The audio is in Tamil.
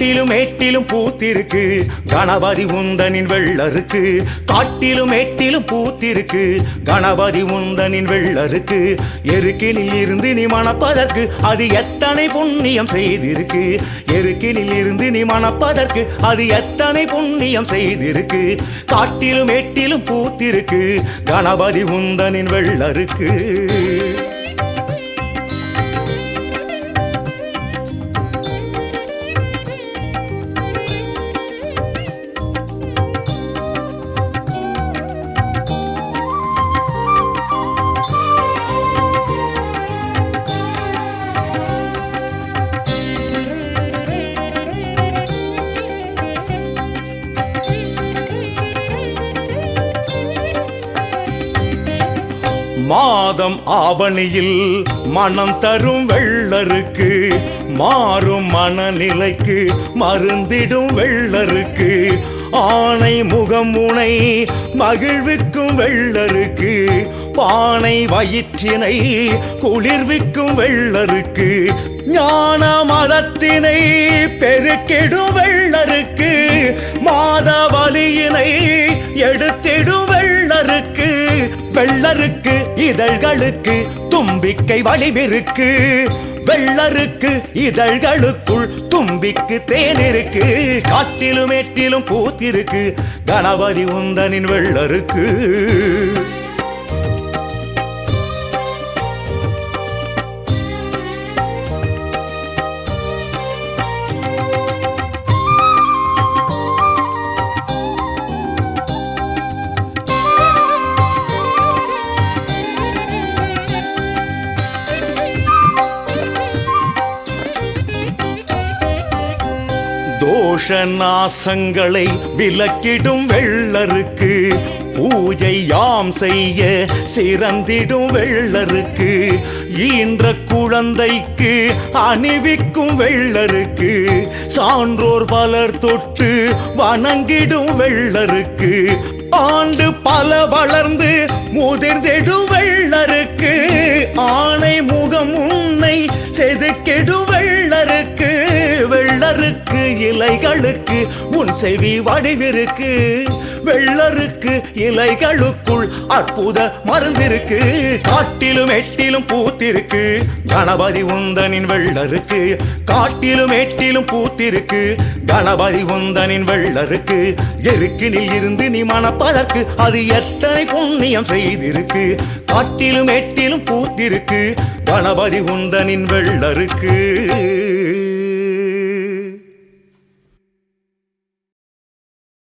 காட்டிலும் மேட்டிலும் பூத்திருக்கு கணபதி உந்தனின் வெள்ளருக்கு. காட்டிலும் மேட்டிலும் பூத்திருக்கு கணபதி உந்தனின் வெள்ளருக்கு. எருக்கினில் இருந்து நீ மணப்பதற்கு அது எத்தனை புண்ணியம் செய்திருக்கு. எருக்கினில் இருந்து நீ மணப்பதற்கு அது எத்தனை புண்ணியம் செய்திருக்கு. காட்டிலும் மேட்டிலும் பூத்திருக்கு கணபதி உந்தனின் வெள்ளருக்கு. மாதம் ஆவணியில் மனம் தரும் வெள்ளருக்கு. மாறும் மனநிலைக்கு மருந்திடும் வெள்ளருக்கு. ஆணை முகமுனை மகிழ்விக்கும் வெள்ளருக்கு. பானை வயிற்றினை குளிர்விக்கும் வெள்ளருக்கு. ஞான மதத்தினை பெருக்கிடும் வெள்ளருக்கு. மாத வலியினை எடுத்திடும் வெள்ளருக்கு. வெள்ளருக்கு இதழ்களுக்கு தும்பிக்கை வடிவிருக்கு. வெள்ளருக்கு இதழ்களுக்குள் தும்பிக்கு தேனிருக்கு. காட்டிலும் மேட்டிலும் பூத்திருக்கு கணபதி உந்தனின் வெள்ளருக்கு. தோஷ நாசங்களை விலக்கிடும் வெள்ளருக்கு. பூஜை யாம் செய்ய சிறந்திடும் வெள்ளருக்கு. ஈன்ற குழந்தைக்கு அணிவிக்கும் வெள்ளருக்கு. சான்றோர் பலர் தொட்டு வணங்கிடும் வெள்ளருக்கு. ஆண்டு பல வளர்ந்து முதிர்ந்திடும் வெள்ளருக்கு. ஆணை முகம் உன்னை செதுக்கிடும் வெள்ளருக்கு. வெள்ளருக்கு இலைகளுக்கு உன் செவி வடிவிருக்கு. வெள்ளருக்கு இலைகளுக்குள் அற்புத மருந்திருக்கு. காட்டிலும் எட்டிலும் பூத்திருக்கு கணபதி உந்தனின் வெள்ளருக்கு. காட்டிலும் எட்டிலும் பூத்திருக்கு கணபதி உந்தனின் வெள்ளருக்கு. எருக்கினில் இருந்து நீ மணப்பதற்கு அது எத்தனை புண்ணியம் செய்திருக்கு. காட்டிலும் எட்டிலும் பூத்திருக்கு கணபதி உந்தனின் வெள்ளருக்கு.